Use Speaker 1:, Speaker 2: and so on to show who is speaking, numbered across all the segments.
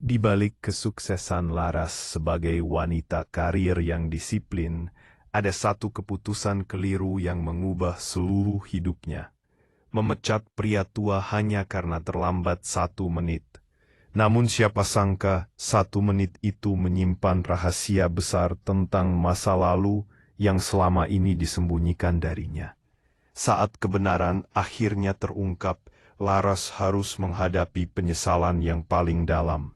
Speaker 1: Di balik kesuksesan Laras sebagai wanita karir yang disiplin, ada satu keputusan keliru yang mengubah seluruh hidupnya. Memecat pria tua hanya karena terlambat 1 menit. Namun siapa sangka 1 menit itu menyimpan rahasia besar tentang masa lalu yang selama ini disembunyikan darinya. Saat kebenaran akhirnya terungkap, Laras harus menghadapi penyesalan yang paling dalam.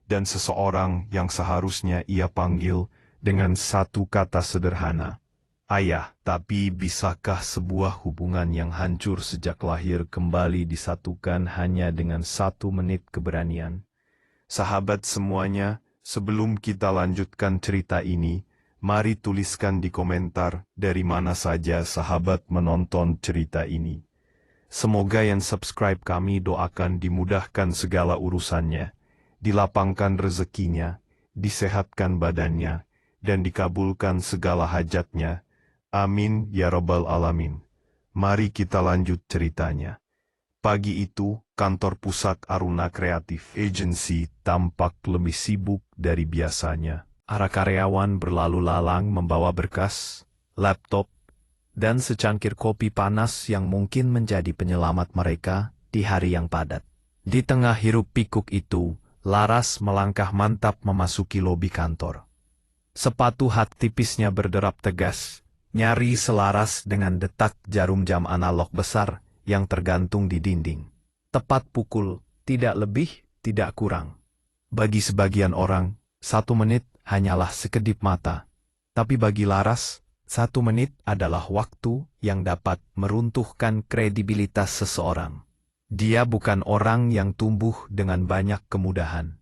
Speaker 1: Dan seseorang yang seharusnya ia panggil dengan satu kata sederhana, ayah. Tapi bisakah sebuah hubungan yang hancur sejak lahir kembali disatukan hanya dengan 1 menit keberanian? Sahabat semuanya, sebelum kita lanjutkan cerita ini, mari tuliskan di komentar dari mana saja sahabat menonton cerita ini. Semoga yang subscribe kami doakan dimudahkan segala urusannya, dilapangkan rezekinya, disehatkan badannya, dan dikabulkan segala hajatnya. Amin ya Rabbal Alamin. Mari kita lanjut ceritanya. Pagi itu, kantor pusat Aruna Creative Agency tampak lebih sibuk dari biasanya. Para karyawan berlalu lalang membawa berkas, laptop, dan secangkir kopi panas yang mungkin menjadi penyelamat mereka di hari yang padat. Di tengah hiruk pikuk itu, Laras melangkah mantap memasuki lobi kantor. Sepatu hat tipisnya berderap tegas, nyari selaras dengan detak jarum jam analog besar yang tergantung di dinding. Tepat pukul, tidak lebih, tidak kurang. Bagi sebagian orang, 1 menit hanyalah sekedip mata. Tapi bagi Laras, 1 menit adalah waktu yang dapat meruntuhkan kredibilitas seseorang. Dia bukan orang yang tumbuh dengan banyak kemudahan.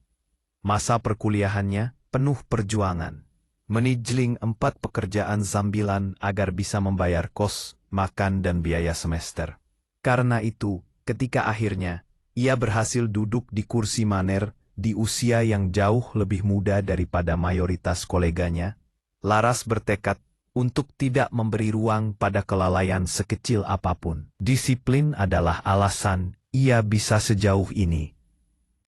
Speaker 1: Masa perkuliahannya penuh perjuangan. Menijling 4 pekerjaan sambilan agar bisa membayar kos, makan dan biaya semester. Karena itu, ketika akhirnya, ia berhasil duduk di kursi maner di usia yang jauh lebih muda daripada mayoritas koleganya, Laras bertekad untuk tidak memberi ruang pada kelalaian sekecil apapun. Disiplin adalah alasan ia bisa sejauh ini.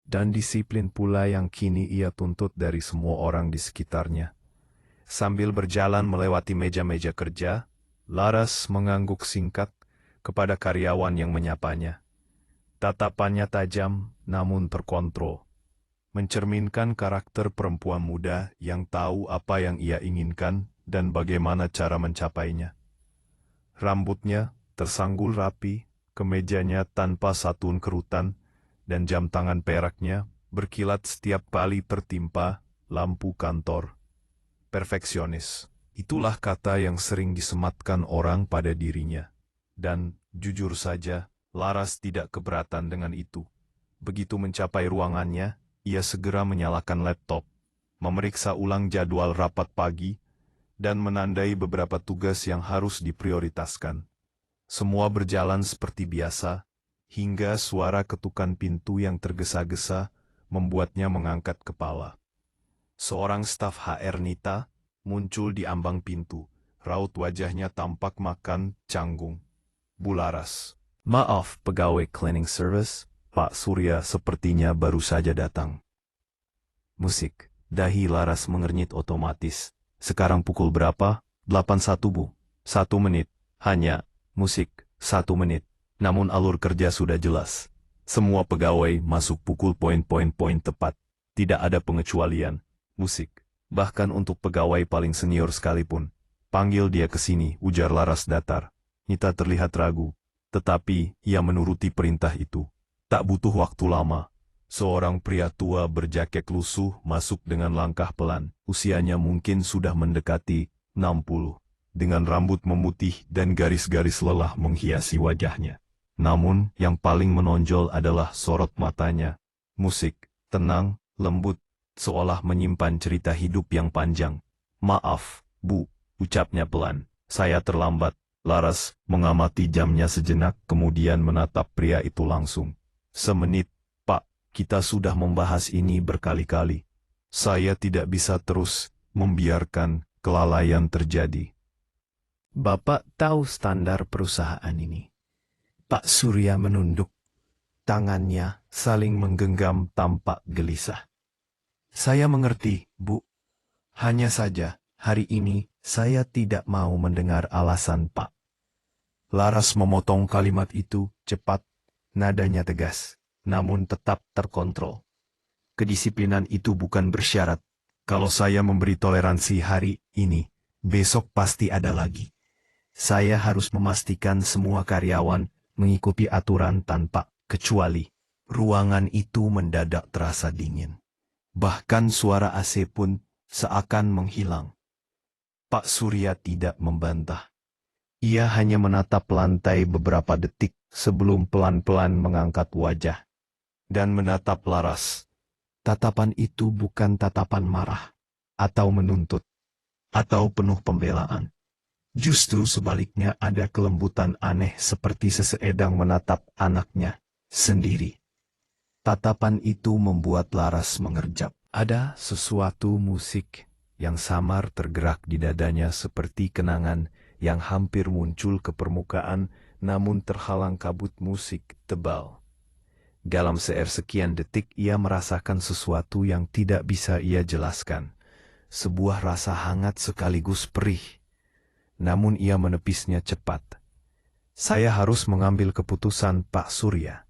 Speaker 1: Dan disiplin pula yang kini ia tuntut dari semua orang di sekitarnya. Sambil berjalan melewati meja-meja kerja, Laras mengangguk singkat kepada karyawan yang menyapanya. Tatapannya tajam namun terkontrol, mencerminkan karakter perempuan muda yang tahu apa yang ia inginkan dan bagaimana cara mencapainya. Rambutnya tersanggul rapi, kemejanya tanpa satun kerutan, dan jam tangan peraknya berkilat setiap kali tertimpa lampu kantor. Perfeksionis, itulah kata yang sering disematkan orang pada dirinya. Dan, jujur saja, Laras tidak keberatan dengan itu. Begitu mencapai ruangannya, ia segera menyalakan laptop, memeriksa ulang jadwal rapat pagi, dan menandai beberapa tugas yang harus diprioritaskan. Semua berjalan seperti biasa, hingga suara ketukan pintu yang tergesa-gesa membuatnya mengangkat kepala. Seorang staf HR Nita muncul di ambang pintu, raut wajahnya tampak makan canggung. Bu Laras. Maaf, pegawai cleaning service, Pak Surya sepertinya baru saja datang. Musik, dahi Laras mengernyit otomatis. Sekarang pukul berapa? 81 Bu. 1 menit. Hanya, musik, 1 menit. Namun alur kerja sudah jelas. Semua pegawai masuk pukul poin-poin tepat. Tidak ada pengecualian. Musik. Bahkan untuk pegawai paling senior sekalipun. Panggil dia ke sini, ujar Laras datar. Nita terlihat ragu. Tetapi, ia menuruti perintah itu. Tak butuh waktu lama. Seorang pria tua berjaket lusuh masuk dengan langkah pelan. Usianya mungkin sudah mendekati 60. Dengan rambut memutih dan garis-garis lelah menghiasi wajahnya. Namun, yang paling menonjol adalah sorot matanya. Musik, tenang, lembut, seolah menyimpan cerita hidup yang panjang. Maaf, Bu, ucapnya pelan. Saya terlambat. Laras mengamati jamnya sejenak kemudian menatap pria itu langsung. 1 menit, Pak, kita sudah membahas ini berkali-kali. Saya tidak bisa terus membiarkan kelalaian terjadi. Bapak tahu standar perusahaan ini. Pak Surya menunduk. Tangannya saling menggenggam tampak gelisah. Saya mengerti, Bu. Hanya saja, hari ini, saya tidak mau mendengar alasan Pak. Laras memotong kalimat itu cepat, nadanya tegas, namun tetap terkontrol. Kedisiplinan itu bukan bersyarat. Kalau saya memberi toleransi hari ini, besok pasti ada lagi. Saya harus memastikan semua karyawan mengikuti aturan tanpa kecuali. Ruangan itu mendadak terasa dingin. Bahkan suara AC pun seakan menghilang. Pak Surya tidak membantah. Ia hanya menatap lantai beberapa detik sebelum pelan-pelan mengangkat wajah dan menatap Laras. Tatapan itu bukan tatapan marah, atau menuntut, atau penuh pembelaan. Justru sebaliknya ada kelembutan aneh seperti seseedang menatap anaknya sendiri. Tatapan itu membuat Laras mengerjap. Ada sesuatu musik yang samar tergerak di dadanya seperti kenangan yang hampir muncul ke permukaan namun terhalang kabut musik tebal. Dalam sekian detik ia merasakan sesuatu yang tidak bisa ia jelaskan. Sebuah rasa hangat sekaligus perih. Namun ia menepisnya cepat. Saya harus mengambil keputusan, Pak Surya.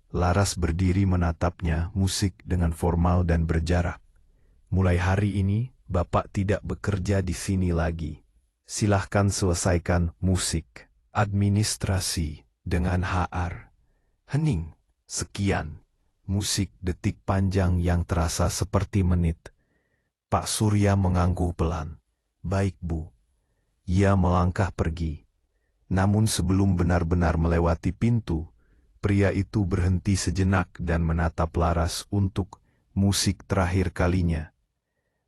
Speaker 1: Laras berdiri menatapnya musik dengan formal dan berjarak. Mulai hari ini, Bapak tidak bekerja di sini lagi. Silahkan selesaikan musik, administrasi, dengan HR. Hening. Sekian, musik detik panjang yang terasa seperti menit. Pak Surya mengangguk pelan. Baik, Bu. Ia melangkah pergi. Namun sebelum benar-benar melewati pintu, pria itu berhenti sejenak dan menatap Laras untuk musik terakhir kalinya.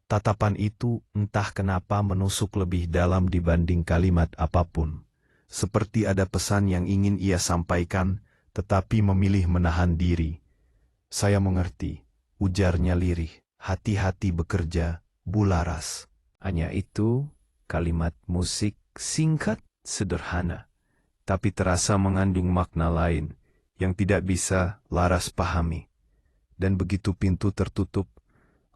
Speaker 1: Tatapan itu entah kenapa menusuk lebih dalam dibanding kalimat apapun. Seperti ada pesan yang ingin ia sampaikan, tetapi memilih menahan diri. Saya mengerti, ujarnya lirih. Hati-hati bekerja, Bu Laras. Hanya itu, kalimat musik singkat, sederhana, tapi terasa mengandung makna lain yang tidak bisa Laras pahami. Dan begitu pintu tertutup,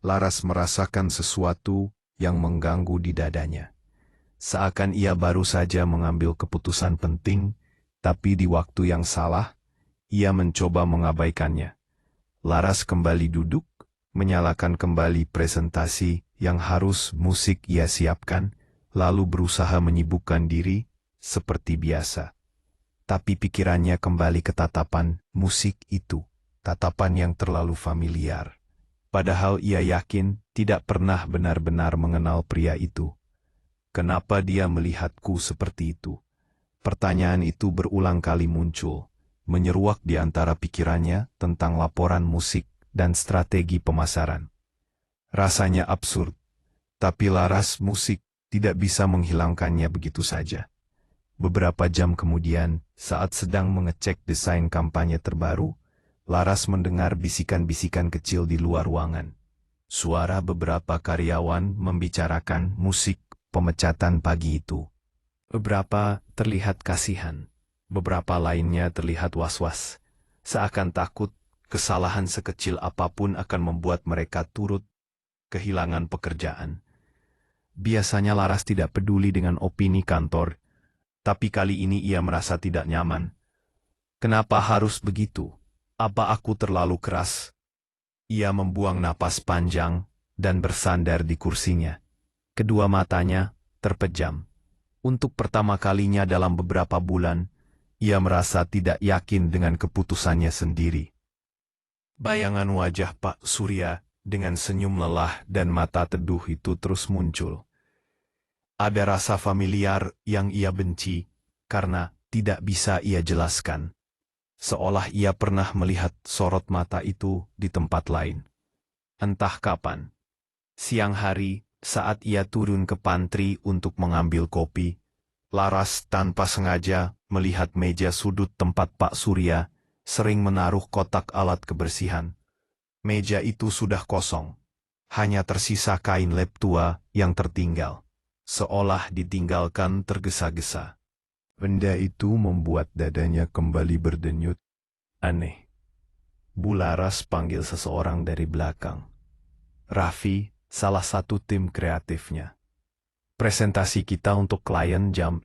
Speaker 1: Laras merasakan sesuatu yang mengganggu di dadanya. Seakan ia baru saja mengambil keputusan penting, tapi di waktu yang salah, ia mencoba mengabaikannya. Laras kembali duduk, menyalakan kembali presentasi yang harus musik ia siapkan, lalu berusaha menyibukkan diri, seperti biasa. Tapi pikirannya kembali ke tatapan musik itu, tatapan yang terlalu familiar. Padahal ia yakin tidak pernah benar-benar mengenal pria itu. Kenapa dia melihatku seperti itu? Pertanyaan itu berulang kali muncul, menyeruak di antara pikirannya tentang laporan musik dan strategi pemasaran. Rasanya absurd, tapi Laras musik tidak bisa menghilangkannya begitu saja. Beberapa jam kemudian, saat sedang mengecek desain kampanye terbaru, Laras mendengar bisikan-bisikan kecil di luar ruangan. Suara beberapa karyawan membicarakan musik pemecatan pagi itu. Beberapa terlihat kasihan. Beberapa lainnya terlihat was-was, seakan takut kesalahan sekecil apapun akan membuat mereka turut kehilangan pekerjaan. Biasanya Laras tidak peduli dengan opini kantor, tapi kali ini ia merasa tidak nyaman. Kenapa harus begitu? Apa aku terlalu keras? Ia membuang napas panjang dan bersandar di kursinya. Kedua matanya terpejam. Untuk pertama kalinya dalam beberapa bulan, ia merasa tidak yakin dengan keputusannya sendiri. Bayangan wajah Pak Surya dengan senyum lelah dan mata teduh itu terus muncul. Ada rasa familiar yang ia benci karena tidak bisa ia jelaskan. Seolah ia pernah melihat sorot mata itu di tempat lain. Entah kapan. Siang hari, saat ia turun ke pantry untuk mengambil kopi, Laras tanpa sengaja melihat meja sudut tempat Pak Surya sering menaruh kotak alat kebersihan. Meja itu sudah kosong. Hanya tersisa kain lap tua yang tertinggal. Seolah ditinggalkan tergesa-gesa. Benda itu membuat dadanya kembali berdenyut. Aneh. Bu Laras panggil seseorang dari belakang. Raffi, salah satu tim kreatifnya. Presentasi kita untuk klien jam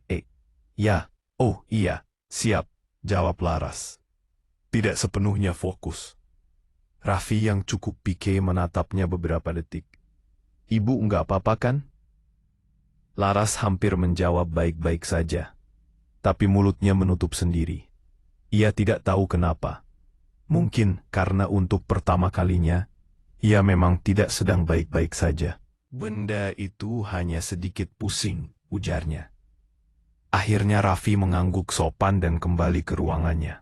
Speaker 1: Ya, oh iya, siap, jawab Laras. Tidak sepenuhnya fokus. Raffi yang cukup pike menatapnya beberapa detik. Ibu enggak apa-apa kan? Laras hampir menjawab baik-baik saja. Tapi mulutnya menutup sendiri. Ia tidak tahu kenapa. Mungkin karena untuk pertama kalinya, ia memang tidak sedang baik-baik saja. Benda itu hanya sedikit pusing, ujarnya. Akhirnya Raffi mengangguk sopan dan kembali ke ruangannya.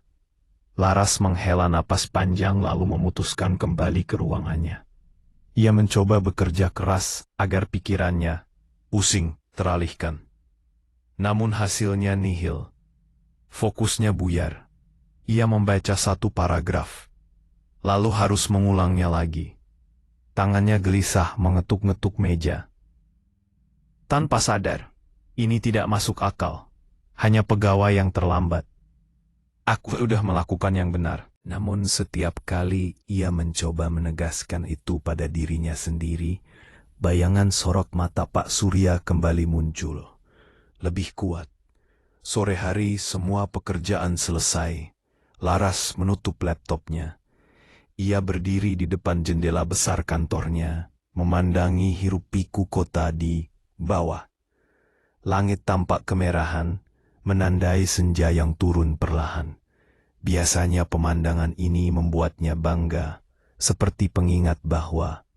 Speaker 1: Laras menghela napas panjang lalu memutuskan kembali ke ruangannya. Ia mencoba bekerja keras agar pikirannya, pusing, teralihkan. Namun hasilnya nihil. Fokusnya buyar. Ia membaca satu paragraf, lalu harus mengulangnya lagi. Tangannya gelisah mengetuk-ngetuk meja. Tanpa sadar, ini tidak masuk akal. Hanya pegawai yang terlambat. Aku sudah melakukan yang benar. Namun setiap kali ia mencoba menegaskan itu pada dirinya sendiri, bayangan sorot mata Pak Surya kembali muncul. Lebih kuat. Sore hari semua pekerjaan selesai. Laras menutup laptopnya. Ia berdiri di depan jendela besar kantornya, memandangi hiruk-pikuk kota di bawah. Langit tampak kemerahan, menandai senja yang turun perlahan. Biasanya pemandangan ini membuatnya bangga, seperti pengingat bahwa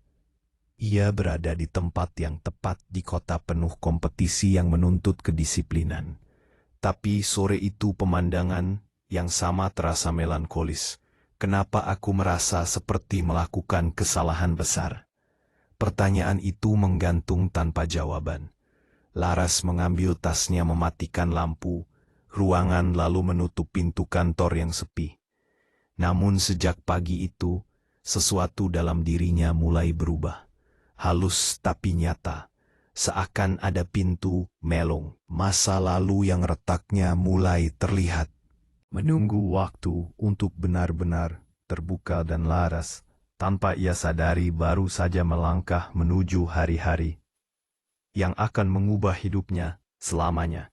Speaker 1: ia berada di tempat yang tepat di kota penuh kompetisi yang menuntut kedisiplinan. Tapi sore itu pemandangan yang sama terasa melankolis. Kenapa aku merasa seperti melakukan kesalahan besar? Pertanyaan itu menggantung tanpa jawaban. Laras mengambil tasnya, mematikan lampu ruangan lalu menutup pintu kantor yang sepi. Namun sejak pagi itu, sesuatu dalam dirinya mulai berubah. Halus tapi nyata. Seakan ada pintu melong masa lalu yang retaknya mulai terlihat. Menunggu waktu untuk benar-benar terbuka dan Laras, tanpa ia sadari baru saja melangkah menuju hari-hari yang akan mengubah hidupnya selamanya.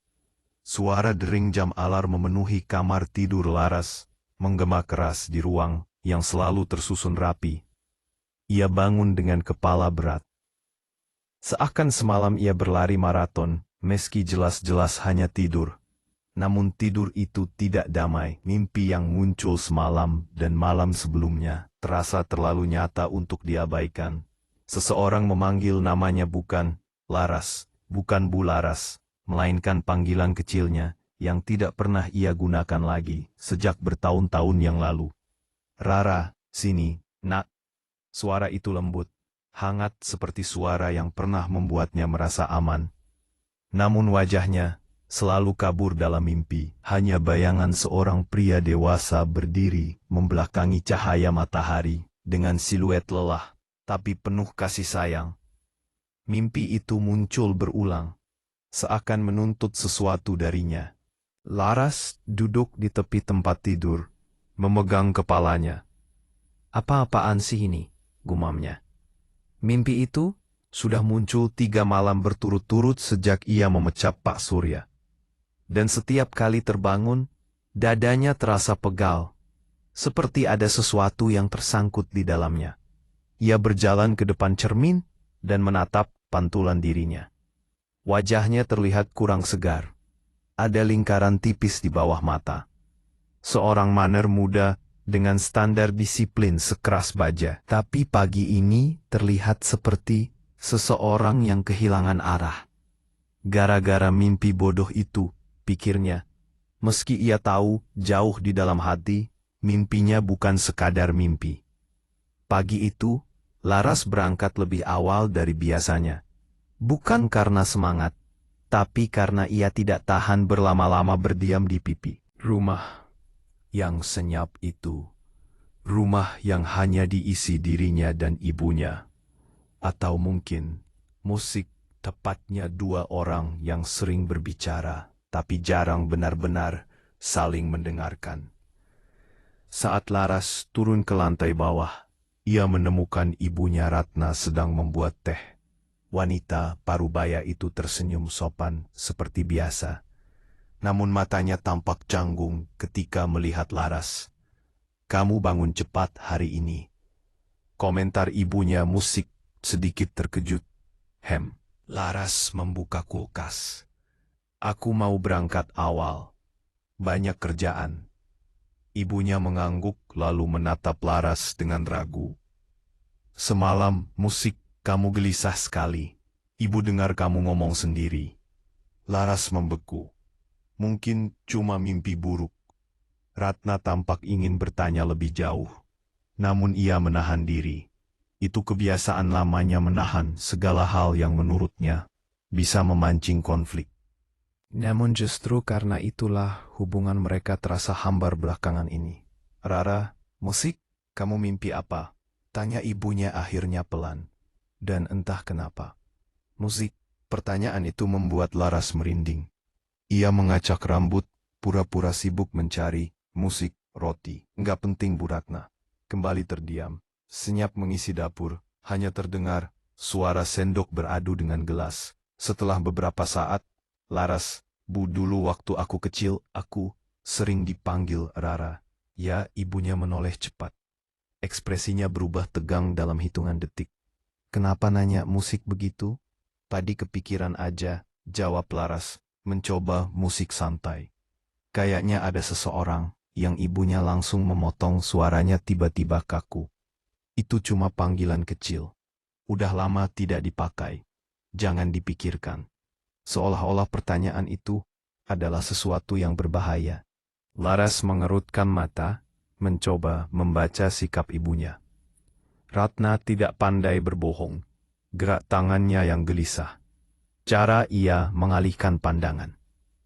Speaker 1: Suara dering jam alarm memenuhi kamar tidur Laras, menggema keras di ruang yang selalu tersusun rapi. Ia bangun dengan kepala berat. Seakan semalam ia berlari maraton, meski jelas-jelas hanya tidur. Namun tidur itu tidak damai. Mimpi yang muncul semalam dan malam sebelumnya terasa terlalu nyata untuk diabaikan. Seseorang memanggil namanya, bukan Laras, bukan Bu Laras, melainkan panggilan kecilnya yang tidak pernah ia gunakan lagi sejak bertahun-tahun yang lalu. Rara, sini, nak. Suara itu lembut, hangat seperti suara yang pernah membuatnya merasa aman. Namun wajahnya selalu kabur dalam mimpi, hanya bayangan seorang pria dewasa berdiri membelakangi cahaya matahari dengan siluet lelah, tapi penuh kasih sayang. Mimpi itu muncul berulang, seakan menuntut sesuatu darinya. Laras duduk di tepi tempat tidur, memegang kepalanya. Apa-apaan sih ini, gumamnya. Mimpi itu sudah muncul 3 malam berturut-turut sejak ia memecap Pak Surya. Dan setiap kali terbangun, dadanya terasa pegal, seperti ada sesuatu yang tersangkut di dalamnya. Ia berjalan ke depan cermin dan menatap pantulan dirinya. Wajahnya terlihat kurang segar. Ada lingkaran tipis di bawah mata. Seorang maner muda dengan standar disiplin sekeras baja. Tapi pagi ini terlihat seperti seseorang yang kehilangan arah. Gara-gara mimpi bodoh itu, pikirnya. Meski ia tahu jauh di dalam hati, mimpinya bukan sekadar mimpi. Pagi itu, Laras berangkat lebih awal dari biasanya. Bukan karena semangat, tapi karena ia tidak tahan berlama-lama berdiam di pipi. Rumah yang senyap itu, rumah yang hanya diisi dirinya dan ibunya. Atau mungkin musik, tepatnya 2 orang yang sering berbicara, tapi jarang benar-benar saling mendengarkan. Saat Laras turun ke lantai bawah, Ia menemukan ibunya Ratna sedang membuat teh. Wanita parubaya itu tersenyum sopan seperti biasa. Namun matanya tampak canggung ketika melihat Laras. "Kamu bangun cepat hari ini," komentar ibunya Musik sedikit terkejut. Laras membuka kulkas. "Aku mau berangkat awal. Banyak kerjaan." Ibunya mengangguk lalu menatap Laras dengan ragu. "Semalam, Musik, kamu gelisah sekali. Ibu dengar kamu ngomong sendiri." Laras membeku. "Mungkin cuma mimpi buruk." Ratna tampak ingin bertanya lebih jauh. Namun ia menahan diri. Itu kebiasaan lamanya menahan segala hal yang menurutnya bisa memancing konflik. Namun justru karena itulah hubungan mereka terasa hambar belakangan ini. "Rara, Musik, kamu mimpi apa?" tanya ibunya akhirnya pelan. Dan entah kenapa, Musik, pertanyaan itu membuat Laras merinding. Ia mengacak rambut, pura-pura sibuk mencari Musik, roti. "Nggak penting, Bu Ratna." Kembali terdiam. Senyap mengisi dapur, hanya terdengar suara sendok beradu dengan gelas. Setelah beberapa saat, Laras, "Bu, dulu waktu aku kecil, aku sering dipanggil Rara." Ya, ibunya menoleh cepat. Ekspresinya berubah tegang dalam hitungan detik. "Kenapa nanya Musik begitu?" "Tadi kepikiran aja," jawab Laras, mencoba musik santai. Kayaknya ada seseorang yang ibunya langsung memotong suaranya tiba-tiba kaku. "Itu cuma panggilan kecil. Udah lama tidak dipakai. Jangan dipikirkan." Seolah-olah pertanyaan itu adalah sesuatu yang berbahaya. Laras mengerutkan mata, mencoba membaca sikap ibunya. Ratna tidak pandai berbohong. Gerak tangannya yang gelisah. Cara ia mengalihkan pandangan.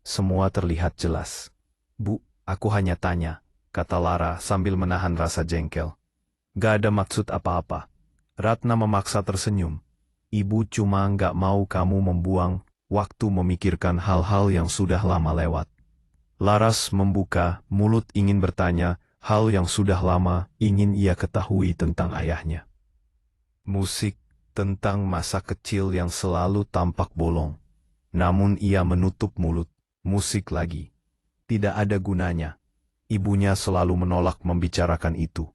Speaker 1: Semua terlihat jelas. "Bu, aku hanya tanya," kata Lara sambil menahan rasa jengkel. "Gak ada maksud apa-apa." Ratna memaksa tersenyum. "Ibu cuma nggak mau kamu membuang waktu memikirkan hal-hal yang sudah lama lewat." Laras membuka mulut ingin bertanya hal yang sudah lama ingin ia ketahui tentang ayahnya. Musik, tentang masa kecil yang selalu tampak bolong. Namun ia menutup mulut. Musik lagi. Tidak ada gunanya. Ibunya selalu menolak membicarakan itu.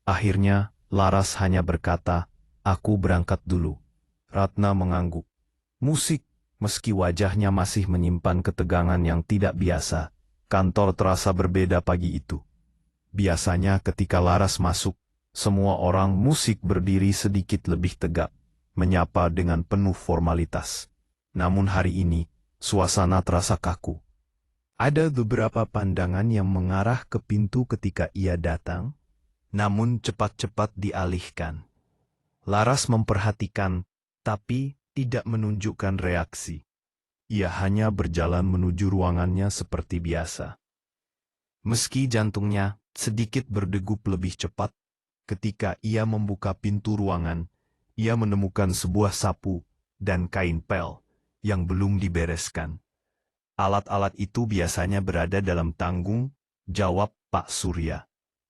Speaker 1: Akhirnya, Laras hanya berkata, "Aku berangkat dulu." Ratna mengangguk. Musik, meski wajahnya masih menyimpan ketegangan yang tidak biasa, kantor terasa berbeda pagi itu. Biasanya ketika Laras masuk, semua orang Musik berdiri sedikit lebih tegak, menyapa dengan penuh formalitas. Namun hari ini, suasana terasa kaku. Ada beberapa pandangan yang mengarah ke pintu ketika ia datang, namun cepat-cepat dialihkan. Laras memperhatikan, tapi tidak menunjukkan reaksi. Ia hanya berjalan menuju ruangannya seperti biasa. Meski jantungnya sedikit berdegup lebih cepat, ketika ia membuka pintu ruangan, ia menemukan sebuah sapu dan kain pel yang belum dibereskan. "Alat-alat itu biasanya berada dalam tanggung," jawab Pak Surya.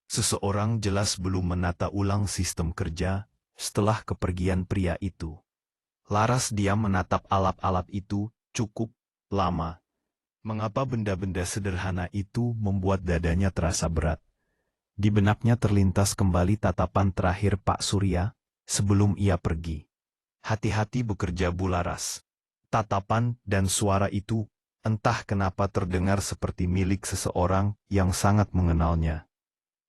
Speaker 1: Seseorang jelas belum menata ulang sistem kerja setelah kepergian pria itu. Laras diam menatap alat-alat itu cukup lama. Mengapa benda-benda sederhana itu membuat dadanya terasa berat? Di benaknya terlintas kembali tatapan terakhir Pak Surya sebelum ia pergi. "Hati-hati bekerja, Bu Laras." Tatapan dan suara itu entah kenapa terdengar seperti milik seseorang yang sangat mengenalnya.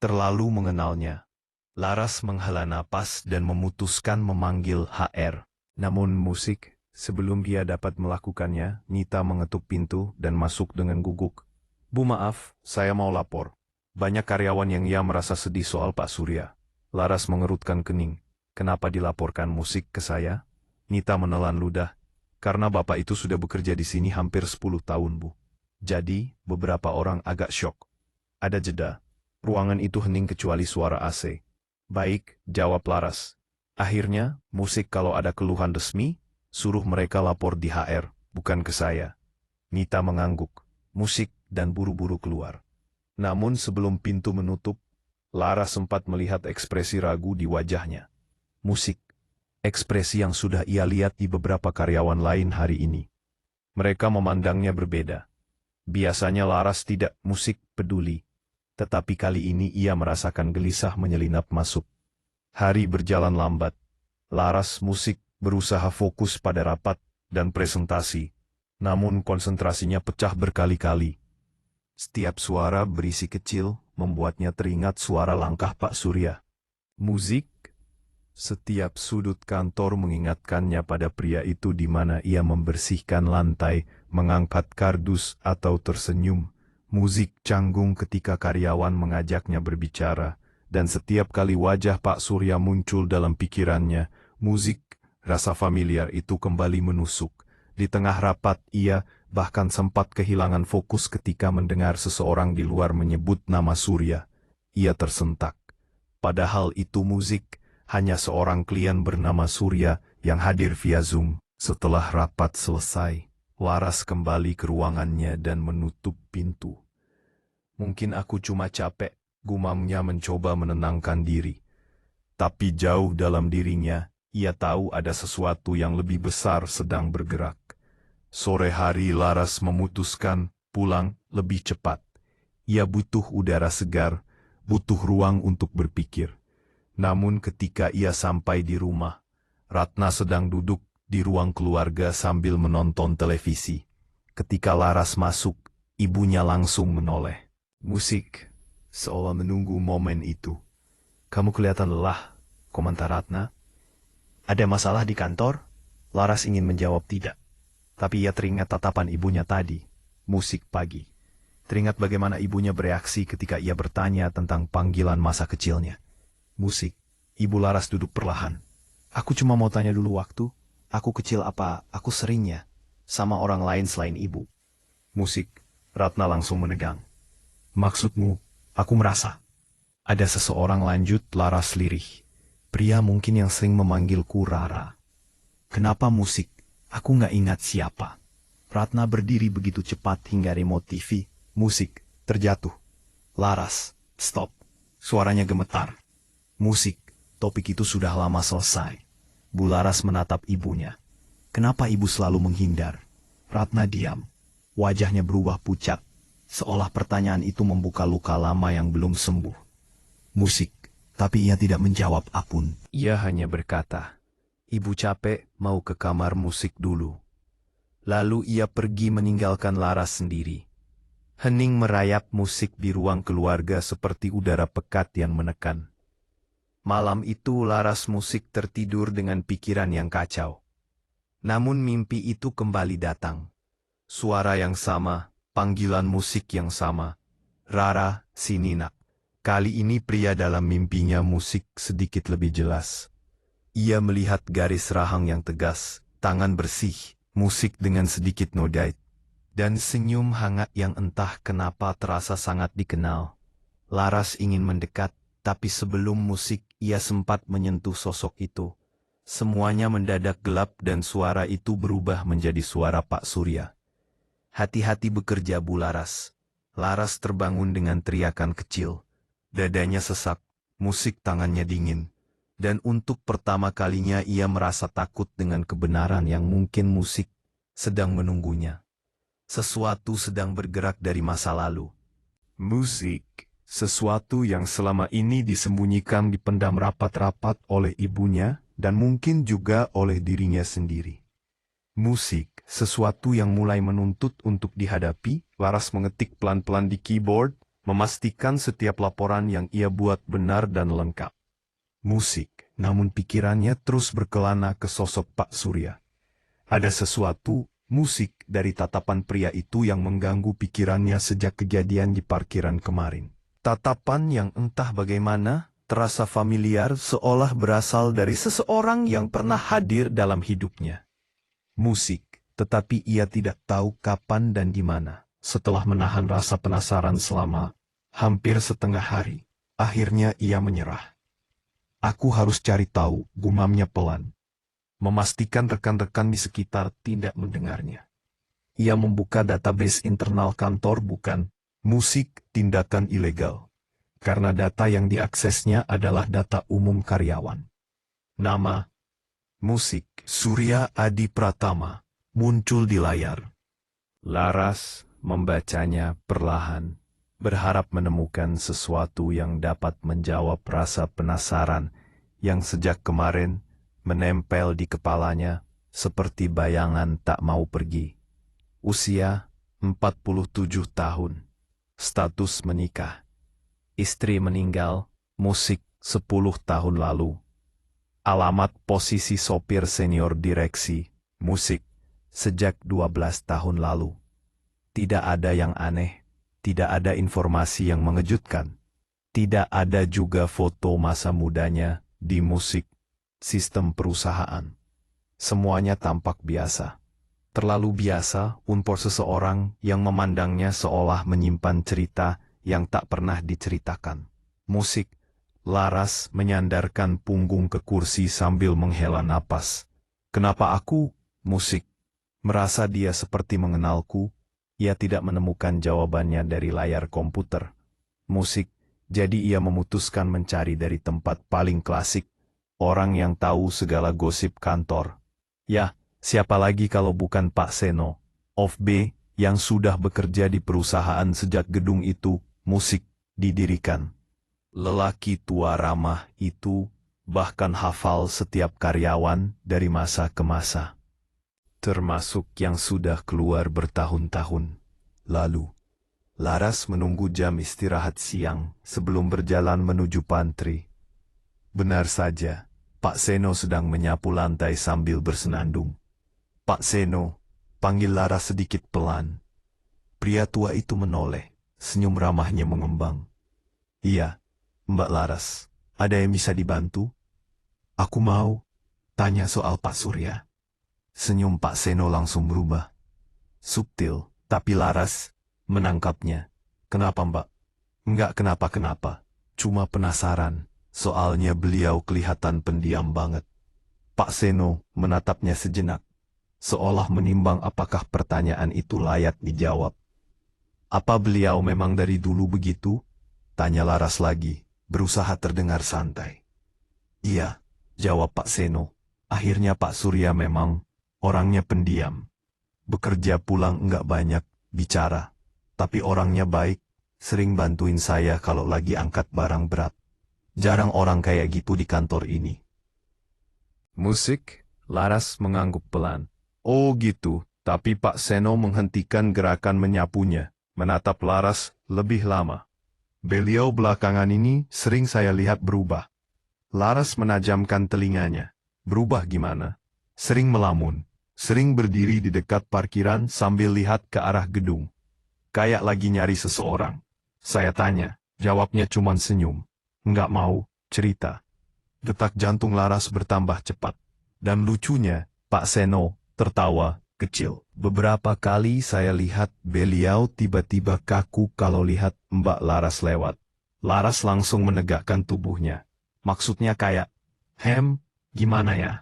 Speaker 1: Terlalu mengenalnya. Laras menghela napas dan memutuskan memanggil HR. Namun Musik, sebelum dia dapat melakukannya, Nita mengetuk pintu dan masuk dengan guguk. "Bu, maaf, saya mau lapor. Banyak karyawan yang ia merasa sedih soal Pak Surya." Laras mengerutkan kening. "Kenapa dilaporkan Musik ke saya?" Nita menelan ludah. "Karena bapak itu sudah bekerja di sini hampir 10 tahun, Bu." Jadi, beberapa orang agak syok. Ada jeda. Ruangan itu hening kecuali suara AC. "Baik," jawab Laras. "Akhirnya, Musik kalau ada keluhan resmi, suruh mereka lapor di HR, bukan ke saya." Nita mengangguk. Musik dan buru-buru keluar. Namun sebelum pintu menutup, Laras sempat melihat ekspresi ragu di wajahnya. Musik. Ekspresi yang sudah ia lihat di beberapa karyawan lain hari ini. Mereka memandangnya berbeda. Biasanya Laras tidak musik peduli. Tetapi kali ini ia merasakan gelisah menyelinap masuk. Hari berjalan lambat. Laras musik berusaha fokus pada rapat dan presentasi. Namun konsentrasinya pecah berkali-kali. Setiap suara berisi kecil membuatnya teringat suara langkah Pak Surya. Musik. Setiap sudut kantor mengingatkannya pada pria itu di mana ia membersihkan lantai, mengangkat kardus atau tersenyum. Musik canggung ketika karyawan mengajaknya berbicara, dan setiap kali wajah Pak Surya muncul dalam pikirannya, musik, rasa familiar itu kembali menusuk. Di tengah rapat ia bahkan sempat kehilangan fokus ketika mendengar seseorang di luar menyebut nama Surya. Ia tersentak. Padahal itu musik, hanya seorang klien bernama Surya yang hadir via Zoom. Setelah rapat selesai, Laras kembali ke ruangannya dan menutup pintu. Mungkin aku cuma capek, gumamnya mencoba menenangkan diri. Tapi jauh dalam dirinya, ia tahu ada sesuatu yang lebih besar sedang bergerak. Sore hari Laras memutuskan pulang lebih cepat. Ia butuh udara segar, butuh ruang untuk berpikir. Namun ketika ia sampai di rumah, Ratna sedang duduk di ruang keluarga sambil menonton televisi. Ketika Laras masuk, ibunya langsung menoleh. Musik, seolah menunggu momen itu. Kamu kelihatan lelah, komentar Ratna. Ada masalah di kantor? Laras ingin menjawab tidak. Tapi ia teringat tatapan ibunya tadi, musik pagi. Teringat bagaimana ibunya bereaksi ketika ia bertanya tentang panggilan masa kecilnya. Musik. Ibu Laras duduk perlahan. Aku cuma mau tanya dulu waktu. Aku kecil apa aku seringnya sama orang lain selain ibu. Musik. Ratna langsung menegang. Maksudmu, aku merasa. Ada seseorang, lanjut Laras lirih. Pria mungkin yang sering memanggilku Rara. Kenapa musik? Aku nggak ingat siapa. Ratna berdiri begitu cepat hingga remote TV, musik, terjatuh. Laras, stop. Suaranya gemetar. Musik, topik itu sudah lama selesai. Bu Laras menatap ibunya. Kenapa ibu selalu menghindar? Ratna diam. Wajahnya berubah pucat, seolah pertanyaan itu membuka luka lama yang belum sembuh. Musik, tapi ia tidak menjawab apapun. Ia hanya berkata, ibu capek, mau ke kamar musik dulu. Lalu ia pergi meninggalkan Laras sendiri. Hening merayap musik di ruang keluarga seperti udara pekat yang menekan. Malam itu Laras musik tertidur dengan pikiran yang kacau. Namun mimpi itu kembali datang. Suara yang sama, panggilan musik yang sama. Rara, sini nak. Kali ini pria dalam mimpinya musik sedikit lebih jelas. Ia melihat garis rahang yang tegas, tangan bersih, musik dengan sedikit nodait, dan senyum hangat yang entah kenapa terasa sangat dikenal. Laras ingin mendekat, tapi sebelum musik ia sempat menyentuh sosok itu. Semuanya mendadak gelap dan suara itu berubah menjadi suara Pak Surya. Hati-hati bekerja Bu Laras. Laras terbangun dengan teriakan kecil. Dadanya sesak, musik tangannya dingin. Dan untuk pertama kalinya ia merasa takut dengan kebenaran yang mungkin musik sedang menunggunya. Sesuatu sedang bergerak dari masa lalu. Musik, sesuatu yang selama ini disembunyikan dipendam rapat-rapat oleh ibunya dan mungkin juga oleh dirinya sendiri. Musik, sesuatu yang mulai menuntut untuk dihadapi. Laras mengetik pelan-pelan di keyboard, memastikan setiap laporan yang ia buat benar dan lengkap. Musik, namun pikirannya terus berkelana ke sosok Pak Surya. Ada sesuatu, musik dari tatapan pria itu yang mengganggu pikirannya sejak kejadian di parkiran kemarin. Tatapan yang entah bagaimana, terasa familiar seolah berasal dari seseorang yang pernah hadir dalam hidupnya. Musik, tetapi ia tidak tahu kapan dan di mana. Setelah menahan rasa penasaran selama hampir setengah hari, akhirnya ia menyerah. Aku harus cari tahu, gumamnya pelan. Memastikan rekan-rekan di sekitar tidak mendengarnya. Ia membuka database internal kantor, bukan musik tindakan ilegal. karena data yang diaksesnya adalah data umum karyawan. Nama, musik, Surya Adi Pratama, muncul di layar. Laras membacanya perlahan, berharap menemukan sesuatu yang dapat menjawab rasa penasaran yang sejak kemarin menempel di kepalanya seperti bayangan tak mau pergi. Usia 47 tahun, status menikah. Istri meninggal, musik 10 tahun lalu. Alamat posisi sopir senior direksi, musik, sejak 12 tahun lalu. Tidak ada yang aneh, tidak ada informasi yang mengejutkan. Tidak ada juga foto masa mudanya di musik, sistem perusahaan. Semuanya tampak biasa. Terlalu biasa untuk seseorang yang memandangnya seolah menyimpan cerita yang tak pernah diceritakan. Musik, Laras menyandarkan punggung ke kursi sambil menghela napas. Kenapa aku, musik? Merasa dia seperti mengenalku, ia tidak menemukan jawabannya dari layar komputer. Musik, jadi ia memutuskan mencari dari tempat paling klasik, orang yang tahu segala gosip kantor. Ya, siapa lagi kalau bukan Pak Seno, of B, yang sudah bekerja di perusahaan sejak gedung itu, musik, didirikan. Lelaki tua ramah itu bahkan hafal setiap karyawan dari masa ke masa. Termasuk yang sudah keluar bertahun-tahun lalu. Laras menunggu jam istirahat siang sebelum berjalan menuju pantry. Benar saja, Pak Seno sedang menyapu lantai sambil bersenandung. Pak Seno, panggil Laras sedikit pelan. Pria tua itu menoleh, senyum ramahnya mengembang. Iya, Mbak Laras, ada yang bisa dibantu? Aku mau tanya soal Pak Surya. Senyum Pak Seno langsung berubah. Subtil, tapi Laras menangkapnya. Kenapa Mbak? Enggak kenapa-kenapa, cuma penasaran. Soalnya beliau kelihatan pendiam banget. Pak Seno menatapnya sejenak, seolah menimbang apakah pertanyaan itu layak dijawab. Apa beliau memang dari dulu begitu? Tanya Laras lagi, berusaha terdengar santai. Iya, jawab Pak Seno. Akhirnya Pak Surya memang orangnya pendiam. Bekerja pulang enggak banyak bicara, tapi orangnya baik, sering bantuin saya kalau lagi angkat barang berat. Jarang orang kayak gitu di kantor ini. Musik, Laras mengangguk pelan. Oh gitu, tapi Pak Seno menghentikan gerakan menyapunya, menatap Laras lebih lama. Beliau belakangan ini sering saya lihat berubah. Laras menajamkan telinganya. Berubah gimana? Sering melamun, sering berdiri di dekat parkiran sambil lihat ke arah gedung. Kayak lagi nyari seseorang. Saya tanya, jawabnya cuman senyum. Nggak mau cerita. Detak jantung Laras bertambah cepat. Dan lucunya, Pak Seno tertawa kecil. Beberapa kali saya lihat beliau tiba-tiba kaku kalau lihat Mbak Laras lewat. Laras langsung menegakkan tubuhnya. Maksudnya kayak, gimana ya?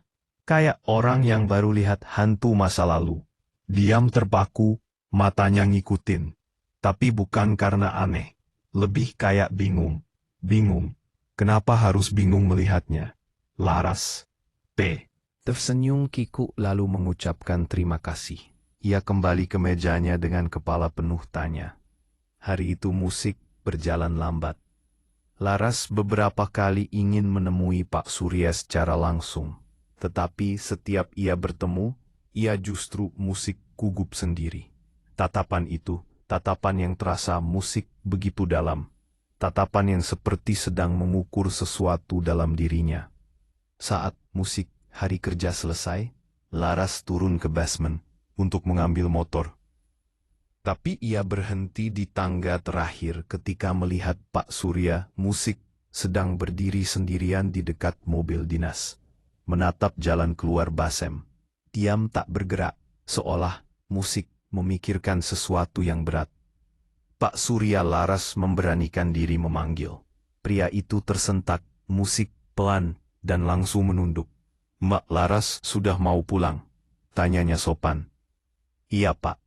Speaker 1: Kayak orang yang baru lihat hantu masa lalu. Diam terpaku, matanya ngikutin. Tapi bukan karena aneh. Lebih kayak bingung. Bingung. Kenapa harus bingung melihatnya? Laras. P. Tersenyum Kiku lalu mengucapkan terima kasih. Ia kembali ke mejanya dengan kepala penuh tanya. Hari itu musik berjalan lambat. Laras beberapa kali ingin menemui Pak Surya secara langsung. Tetapi setiap ia bertemu, ia justru musik gugup sendiri. Tatapan itu, tatapan yang terasa musik begitu dalam. Tatapan yang seperti sedang mengukur sesuatu dalam dirinya. Saat musik hari kerja selesai, Laras turun ke basement untuk mengambil motor. Tapi ia berhenti di tangga terakhir ketika melihat Pak Surya musik sedang berdiri sendirian di dekat mobil dinas. Menatap jalan keluar Basem. Diam tak bergerak, seolah musik memikirkan sesuatu yang berat. Pak Surya Laras memberanikan diri memanggil. Pria itu tersentak, musik pelan, dan langsung menunduk. Mbak Laras sudah mau pulang? Tanyanya sopan. Iya Pak.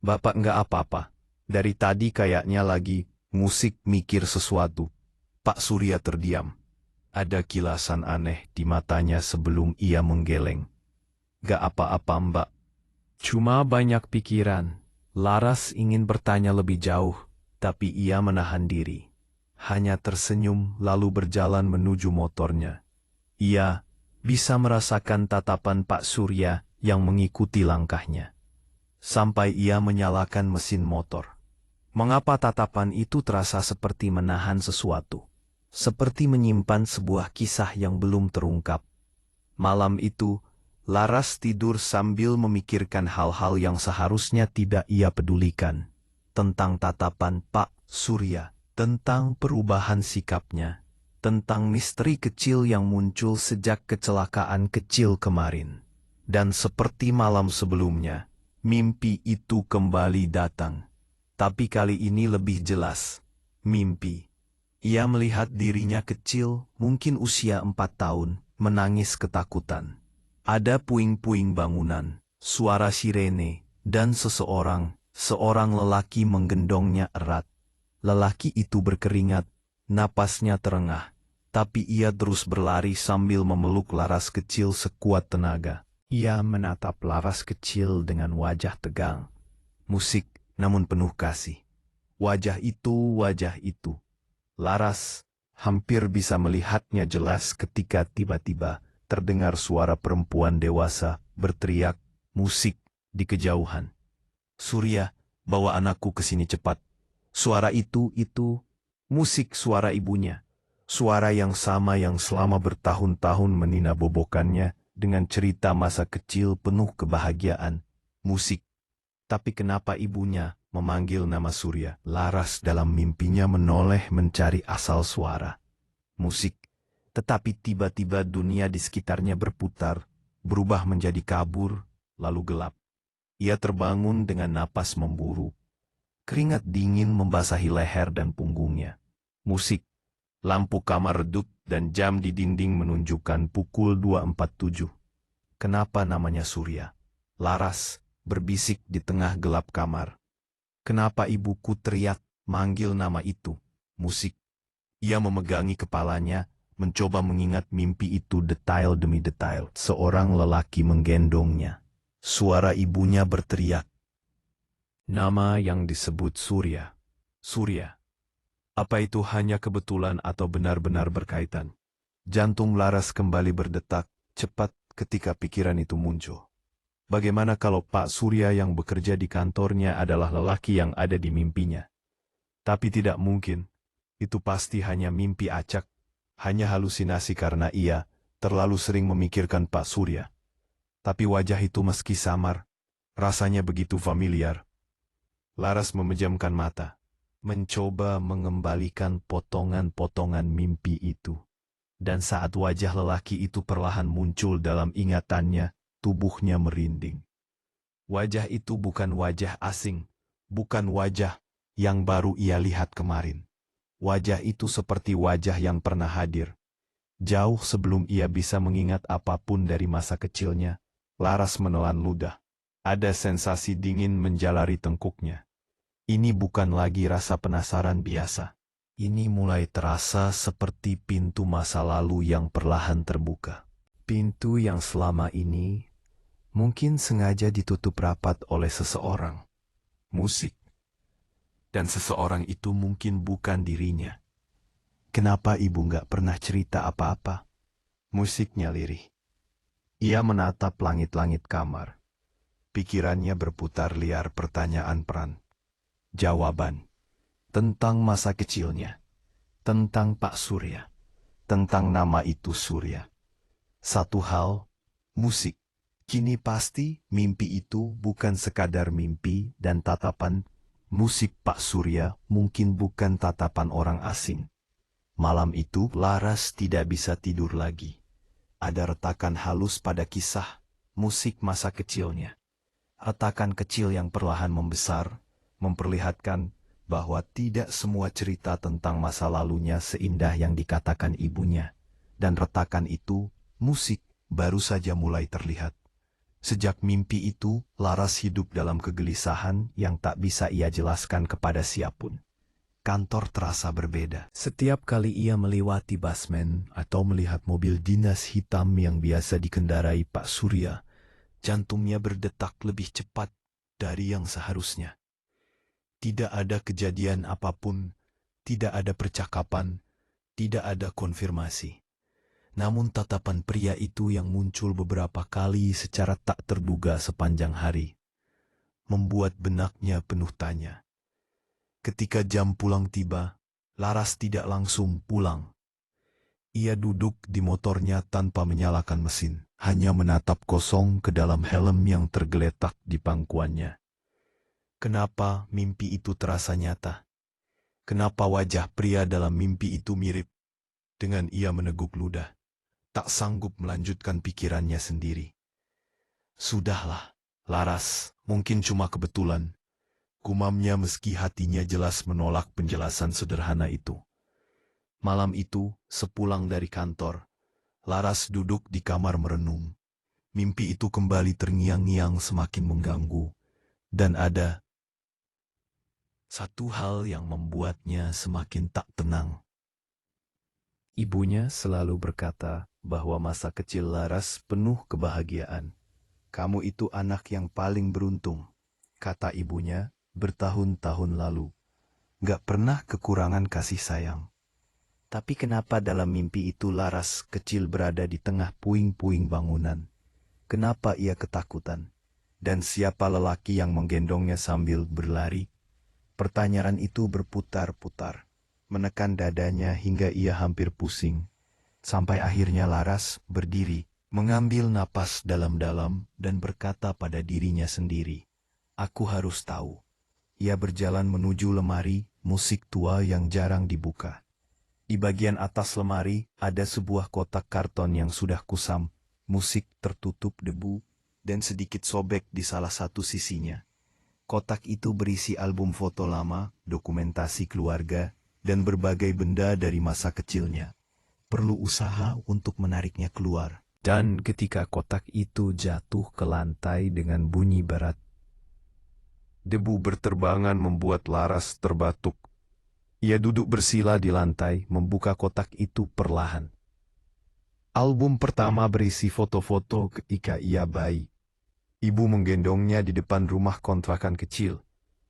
Speaker 1: Bapak nggak apa-apa. Dari tadi kayaknya lagi Musik mikir sesuatu. Pak Surya terdiam. Ada kilasan aneh di matanya sebelum ia menggeleng. Gak apa-apa, Mbak. Cuma banyak pikiran. Laras ingin bertanya lebih jauh, tapi ia menahan diri. Hanya tersenyum lalu berjalan menuju motornya. Ia bisa merasakan tatapan Pak Surya yang mengikuti langkahnya. Sampai ia menyalakan mesin motor. Mengapa tatapan itu terasa seperti menahan sesuatu? Seperti menyimpan sebuah kisah yang belum terungkap. Malam itu, Laras tidur sambil memikirkan hal-hal yang seharusnya tidak ia pedulikan. Tentang tatapan Pak Surya, tentang perubahan sikapnya, tentang misteri kecil yang muncul sejak kecelakaan kecil kemarin. Dan seperti malam sebelumnya, mimpi itu kembali datang. Tapi kali ini lebih jelas. Mimpi. Ia melihat dirinya kecil, mungkin usia 4 tahun, menangis ketakutan. Ada puing-puing bangunan, suara sirene, dan seorang lelaki menggendongnya erat. Lelaki itu berkeringat, napasnya terengah, tapi ia terus berlari sambil memeluk Laras kecil sekuat tenaga. Ia menatap Laras kecil dengan wajah tegang. Musik, namun penuh kasih. Wajah itu. Laras hampir bisa melihatnya jelas ketika tiba-tiba terdengar suara perempuan dewasa berteriak, musik, di kejauhan. Surya, bawa anakku ke sini cepat. Suara itu, musik suara ibunya. Suara yang sama yang selama bertahun-tahun meninabobokannya dengan cerita masa kecil penuh kebahagiaan. Musik. Tapi kenapa ibunya memanggil nama Surya? Laras dalam mimpinya menoleh mencari asal suara. Musik. Tetapi tiba-tiba dunia di sekitarnya berputar, berubah menjadi kabur, lalu gelap. Ia terbangun dengan napas memburu. Keringat dingin membasahi leher dan punggungnya. Musik. Lampu kamar redup dan jam di dinding menunjukkan pukul 2.47. Kenapa namanya Surya? Laras berbisik di tengah gelap kamar. Kenapa ibuku teriak, manggil nama itu? Musik. Ia memegangi kepalanya, mencoba mengingat mimpi itu detail demi detail. Seorang lelaki menggendongnya. Suara ibunya berteriak. Nama yang disebut Surya. Surya. Apa itu hanya kebetulan atau benar-benar berkaitan? Jantung Laras kembali berdetak cepat ketika pikiran itu muncul. Bagaimana kalau Pak Surya yang bekerja di kantornya adalah lelaki yang ada di mimpinya? Tapi tidak mungkin. Itu pasti hanya mimpi acak. Hanya halusinasi karena ia terlalu sering memikirkan Pak Surya. Tapi wajah itu meski samar, rasanya begitu familiar. Laras memejamkan mata, mencoba mengembalikan potongan-potongan mimpi itu. Dan saat wajah lelaki itu perlahan muncul dalam ingatannya, tubuhnya merinding. Wajah itu bukan wajah asing, bukan wajah yang baru ia lihat kemarin. Wajah itu seperti wajah yang pernah hadir. Jauh sebelum ia bisa mengingat apapun dari masa kecilnya, Laras menelan ludah. Ada sensasi dingin menjalari tengkuknya. Ini bukan lagi rasa penasaran biasa. Ini mulai terasa seperti pintu masa lalu yang perlahan terbuka. Pintu yang selama ini mungkin sengaja ditutup rapat oleh seseorang. Musik. Dan seseorang itu mungkin bukan dirinya. Kenapa ibu nggak pernah cerita apa-apa? Musiknya lirih. Ia menatap langit-langit kamar. Pikirannya berputar liar pertanyaan peran. Jawaban. Tentang masa kecilnya. Tentang Pak Surya. Tentang nama itu Surya. Satu hal, musik. Kini pasti mimpi itu bukan sekadar mimpi dan tatapan. Musik Pak Surya mungkin bukan tatapan orang asing. Malam itu Laras tidak bisa tidur lagi. Ada retakan halus pada kisah musik masa kecilnya. Retakan kecil yang perlahan membesar, memperlihatkan bahwa tidak semua cerita tentang masa lalunya seindah yang dikatakan ibunya. Dan retakan itu, musik, baru saja mulai terlihat. Sejak mimpi itu, Laras hidup dalam kegelisahan yang tak bisa ia jelaskan kepada siapapun. kantor terasa berbeda. Setiap kali ia melewati basement atau melihat mobil dinas hitam yang biasa dikendarai Pak Surya, jantungnya berdetak lebih cepat dari yang seharusnya. Tidak ada kejadian apapun, tidak ada percakapan, tidak ada konfirmasi. Namun tatapan pria itu yang muncul beberapa kali secara tak terduga sepanjang hari, membuat benaknya penuh tanya. Ketika jam pulang tiba, Laras tidak langsung pulang. Ia duduk di motornya tanpa menyalakan mesin, hanya menatap kosong ke dalam helm yang tergeletak di pangkuannya. Kenapa mimpi itu terasa nyata? Kenapa wajah pria dalam mimpi itu mirip? Dengan ia meneguk ludah, tak sanggup melanjutkan pikirannya sendiri. Sudahlah, Laras, mungkin cuma kebetulan. Gumamnya meski hatinya jelas menolak penjelasan sederhana itu. Malam itu, sepulang dari kantor, Laras duduk di kamar merenung. Mimpi itu kembali terngiang-ngiang semakin mengganggu. Dan ada satu hal yang membuatnya semakin tak tenang. Ibunya selalu berkata bahwa masa kecil Laras penuh kebahagiaan. Kamu itu anak yang paling beruntung, kata ibunya bertahun-tahun lalu. Gak pernah kekurangan kasih sayang. Tapi kenapa dalam mimpi itu Laras kecil berada di tengah puing-puing bangunan? Kenapa ia ketakutan? Dan siapa lelaki yang menggendongnya sambil berlari? Pertanyaan itu berputar-putar, menekan dadanya hingga ia hampir pusing. Sampai akhirnya Laras berdiri, mengambil napas dalam-dalam dan berkata pada dirinya sendiri, "Aku harus tahu." Ia berjalan menuju lemari musik tua yang jarang dibuka. Di bagian atas lemari ada sebuah kotak karton yang sudah kusam, musik tertutup debu, dan sedikit sobek di salah satu sisinya. Kotak itu berisi album foto lama, dokumentasi keluarga, dan berbagai benda dari masa kecilnya. Perlu usaha untuk menariknya keluar. Dan ketika kotak itu jatuh ke lantai dengan bunyi berat, debu berterbangan membuat Laras terbatuk. Ia duduk bersila di lantai, membuka kotak itu perlahan. Album pertama berisi foto-foto ketika ia bayi. Ibu menggendongnya di depan rumah kontrakan kecil.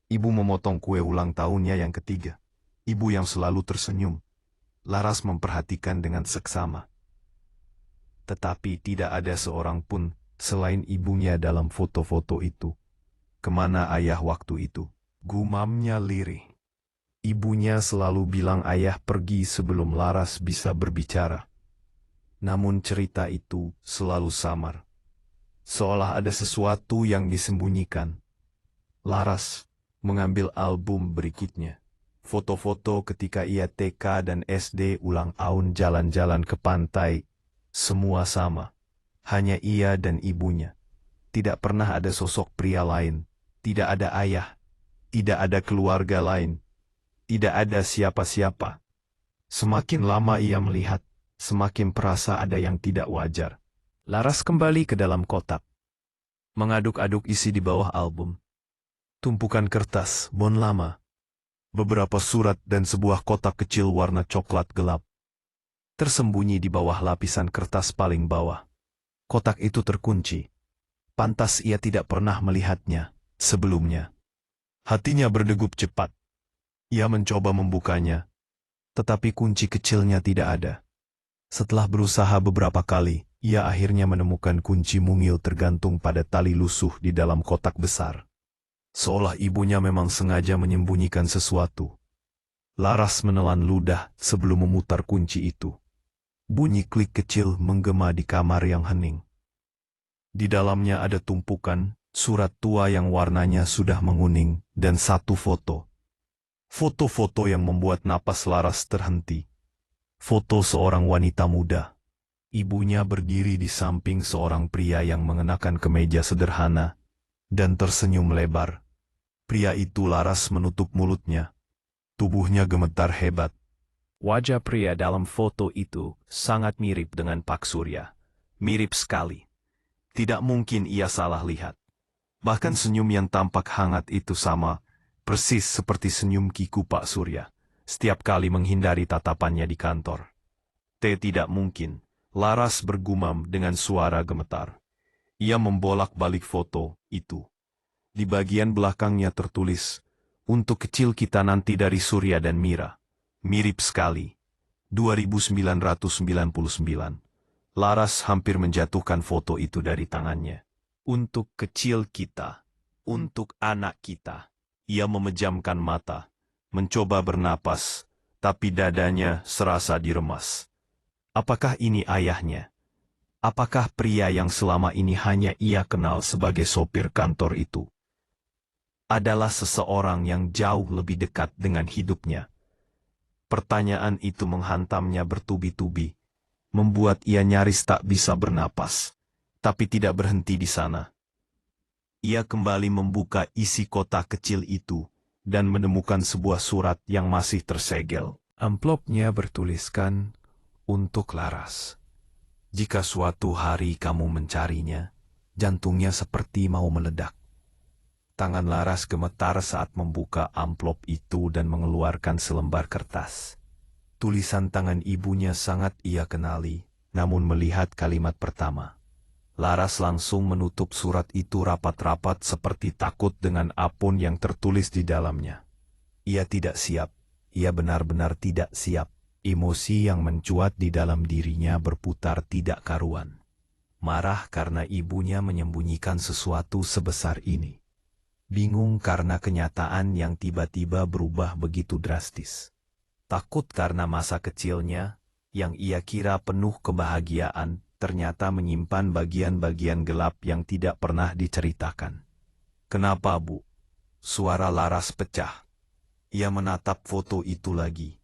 Speaker 1: Ibu memotong kue ulang tahunnya yang ketiga. Ibu yang selalu tersenyum. Laras memperhatikan dengan seksama. Tetapi tidak ada seorang pun selain ibunya dalam foto-foto itu. Kemana ayah waktu itu? Gumamnya lirih. Ibunya selalu bilang ayah pergi sebelum Laras bisa berbicara. Namun cerita itu selalu samar. Seolah ada sesuatu yang disembunyikan. Laras mengambil album berikutnya. Foto-foto ketika ia TK dan SD ulang tahun jalan-jalan ke pantai. Semua sama. Hanya ia dan ibunya. Tidak pernah ada sosok pria lain. Tidak ada ayah. Tidak ada keluarga lain. Tidak ada siapa-siapa. Semakin lama ia melihat, semakin perasa ada yang tidak wajar. Laras kembali ke dalam kotak. Mengaduk-aduk isi di bawah album. Tumpukan kertas, bon lama. Beberapa surat dan sebuah kotak kecil warna coklat gelap. Tersembunyi di bawah lapisan kertas paling bawah. Kotak itu terkunci. Pantas ia tidak pernah melihatnya sebelumnya. Hatinya berdegup cepat. Ia mencoba membukanya, tetapi kunci kecilnya tidak ada. Setelah berusaha beberapa kali, ia akhirnya menemukan kunci mungil tergantung pada tali lusuh di dalam kotak besar. Seolah ibunya memang sengaja menyembunyikan sesuatu. Laras menelan ludah sebelum memutar kunci itu. Bunyi klik kecil menggema di kamar yang hening. Di dalamnya ada tumpukan surat tua yang warnanya sudah menguning dan satu foto. Foto-foto yang membuat napas Laras terhenti. Foto seorang wanita muda. Ibunya berdiri di samping seorang pria yang mengenakan kemeja sederhana dan tersenyum lebar. Pria itu Laras menutup mulutnya. Tubuhnya gemetar hebat. Wajah pria dalam foto itu sangat mirip dengan Pak Surya. Mirip sekali. Tidak mungkin ia salah lihat. Bahkan senyum yang tampak hangat itu sama, persis seperti senyum kiku Pak Surya. setiap kali menghindari tatapannya di kantor. Tidak mungkin, Laras bergumam dengan suara gemetar. Ia membolak-balik foto itu. Di bagian belakangnya tertulis, "Untuk kecil kita nanti dari Surya dan Mira." Mirip sekali. 2999. Laras hampir menjatuhkan foto itu dari tangannya. Untuk kecil kita. Untuk anak kita. Ia memejamkan mata, mencoba bernapas, tapi dadanya serasa diremas. Apakah ini ayahnya? Apakah pria yang selama ini hanya ia kenal sebagai sopir kantor itu adalah seseorang yang jauh lebih dekat dengan hidupnya? Pertanyaan itu menghantamnya bertubi-tubi, membuat ia nyaris tak bisa bernapas. Tapi tidak berhenti di sana. Ia kembali membuka isi kotak kecil itu dan menemukan sebuah surat yang masih tersegel. Amplopnya bertuliskan, "Untuk Laras. Jika suatu hari kamu mencarinya," jantungnya seperti mau meledak. Tangan Laras gemetar saat membuka amplop itu dan mengeluarkan selembar kertas. Tulisan tangan ibunya sangat ia kenali, namun melihat kalimat pertama, Laras langsung menutup surat itu rapat-rapat seperti takut dengan apapun yang tertulis di dalamnya. Ia tidak siap, ia benar-benar tidak siap. Emosi yang mencuat di dalam dirinya berputar tidak karuan. Marah karena ibunya menyembunyikan sesuatu sebesar ini. Bingung karena kenyataan yang tiba-tiba berubah begitu drastis. Takut karena masa kecilnya, yang ia kira penuh kebahagiaan, ternyata menyimpan bagian-bagian gelap yang tidak pernah diceritakan. "Kenapa, Bu?" Suara Laras pecah. Ia menatap foto itu lagi.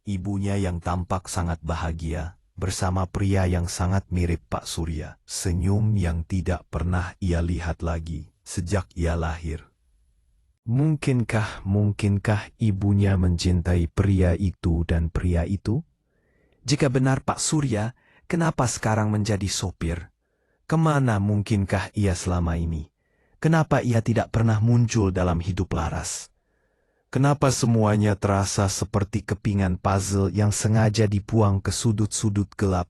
Speaker 1: Ibunya yang tampak sangat bahagia, bersama pria yang sangat mirip Pak Surya. Senyum yang tidak pernah ia lihat lagi, sejak ia lahir. Mungkinkah ibunya mencintai pria itu dan pria itu? Jika benar Pak Surya, kenapa sekarang menjadi sopir? Kemana mungkinkah ia selama ini? Kenapa ia tidak pernah muncul dalam hidup Laras? Kenapa semuanya terasa seperti kepingan puzzle yang sengaja dibuang ke sudut-sudut gelap,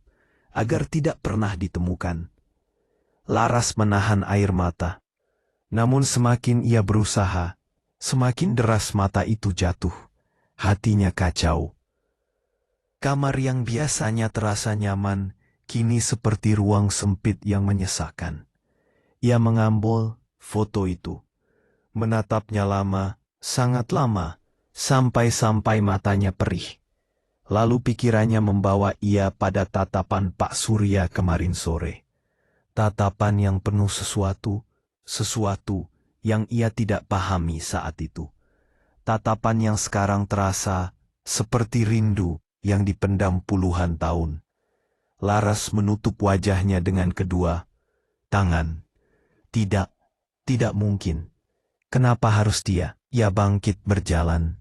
Speaker 1: agar tidak pernah ditemukan? Laras menahan air mata. Namun semakin ia berusaha, semakin deras mata itu jatuh. Hatinya kacau. Kamar yang biasanya terasa nyaman, kini seperti ruang sempit yang menyesakan. Ia mengambil foto itu, menatapnya lama, sangat lama, sampai matanya perih. Lalu pikirannya membawa ia pada tatapan Pak Surya kemarin sore. Tatapan yang penuh sesuatu yang ia tidak pahami saat itu. Tatapan yang sekarang terasa seperti rindu yang dipendam puluhan tahun. Laras menutup wajahnya dengan kedua tangan. Tidak mungkin. Kenapa harus dia? Ia bangkit berjalan,